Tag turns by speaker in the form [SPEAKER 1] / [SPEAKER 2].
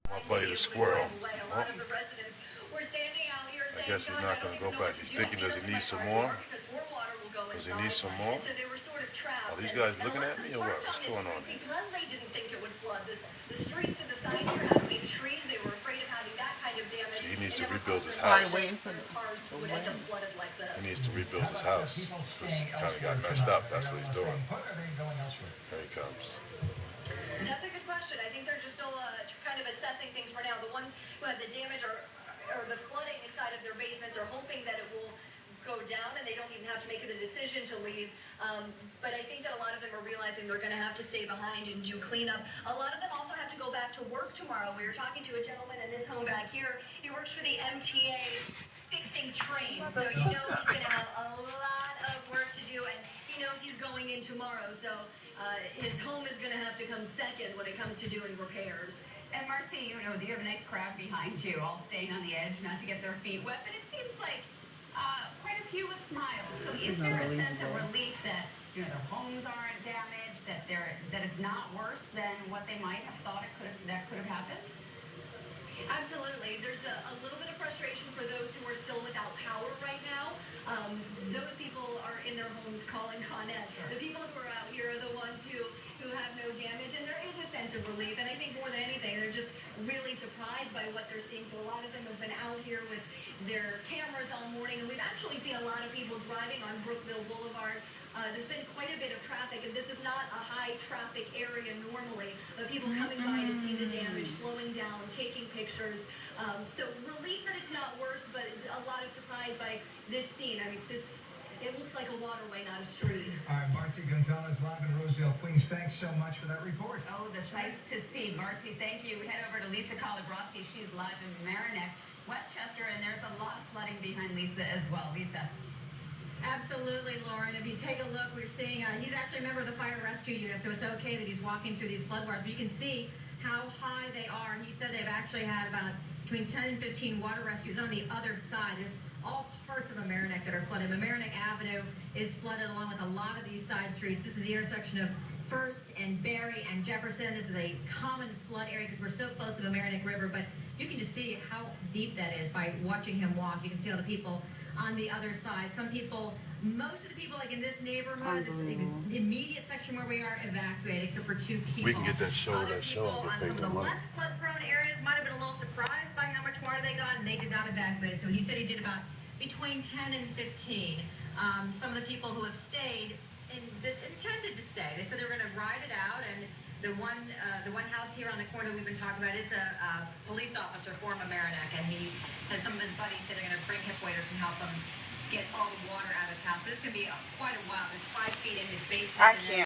[SPEAKER 1] My buddy the squirrel. Oh. I guess he's not going to go back. He's thinking, does he need some more? Does he need some more? Are these guys looking at me or what? What's going on here?
[SPEAKER 2] Because they didn't think it would flood, the streets to the side here have big trees. They were afraid of having that kind of damage.
[SPEAKER 1] See, he needs to rebuild his house.
[SPEAKER 2] Cars would end up flooded like this.
[SPEAKER 1] He needs to rebuild his house. Because he kind of got messed up. That's what he's doing. Here he comes.
[SPEAKER 2] That's a good question. I think they're just still kind of assessing things for now. The ones who had the damage or the flooding inside of their basements are hoping that it will go down and they don't even have to make the decision to leave. But I think that a lot of them are realizing they're going to have to stay behind and do cleanup. A lot of them also have to go back to work tomorrow. We were talking to a gentleman in this home back here. He works for the MTA fixing trains. So you know he's going to have a lot of work to do, and he knows he's going in tomorrow. So his home is going to have to come second when it comes to doing repairs.
[SPEAKER 3] And Marcy, you know, you have a nice crowd behind you, all staying on the edge, not to get their feet wet, but it seems like quite a few with smiles. So is there a sense of relief that, you know, their homes aren't damaged, that it's not worse than what they might have thought that could have happened?
[SPEAKER 2] Absolutely. There's a little bit of frustration for those who are still without power right now. Those people are in their homes calling Con Ed. The people who are out here are the ones who have no damage, and there is a sense of relief. And I think more than anything, they're just really surprised by what they're seeing. So a lot of them have been out here with their cameras all morning, and we've actually seen a lot of people driving on Brookville Boulevard. There's been quite a bit of traffic, and this is not a high traffic area normally, but people coming by to see the damage, slowing down, taking pictures. So relief that it's not worse, but it's a lot of surprise by this scene. I mean, it looks like a waterway, not a street.
[SPEAKER 4] All right, Marcy Gonzalez, live in Rosedale, Queens. Thanks so much for that report.
[SPEAKER 3] Oh, the sights to see. Marcy, thank you. We head over to Lisa Calabrasi. She's live in Merrimack, Westchester, and there's a lot of flooding behind Lisa as well. Lisa.
[SPEAKER 5] Absolutely, Lauren. If you take a look, we're seeing he's actually a member of the fire rescue unit, so it's okay that he's walking through these floodwaters. But you can see how high they are, and he said they've actually had about between 10 and 15 water rescues on the other side. There's all parts of Mamaroneck that are flooded. Mamaroneck Avenue is flooded along with a lot of these side streets. This is the intersection of First and Berry and Jefferson. This is a common flood area because we're so close to the Mamaroneck River, but you can just see how deep that is by watching him walk. You can see all the people on the other side. Some people, most of the people like in this neighborhood, this immediate section where we are, evacuated except for 2 people.
[SPEAKER 1] We can get that show,
[SPEAKER 5] Other people on some of the less flood-prone areas might have been a little surprised by how much water they got, and they did not evacuate. So he said he did about between 10 and 15. Some of the people who have stayed intended to stay. They said they were going to ride it out, and the one house here on the corner we've been talking about is a police officer for Mamaroneck, and he has some of his buddies say they're going to bring hip waders and help him get all the water out of his house. But it's going to be quite a while. There's 5 feet in his basement.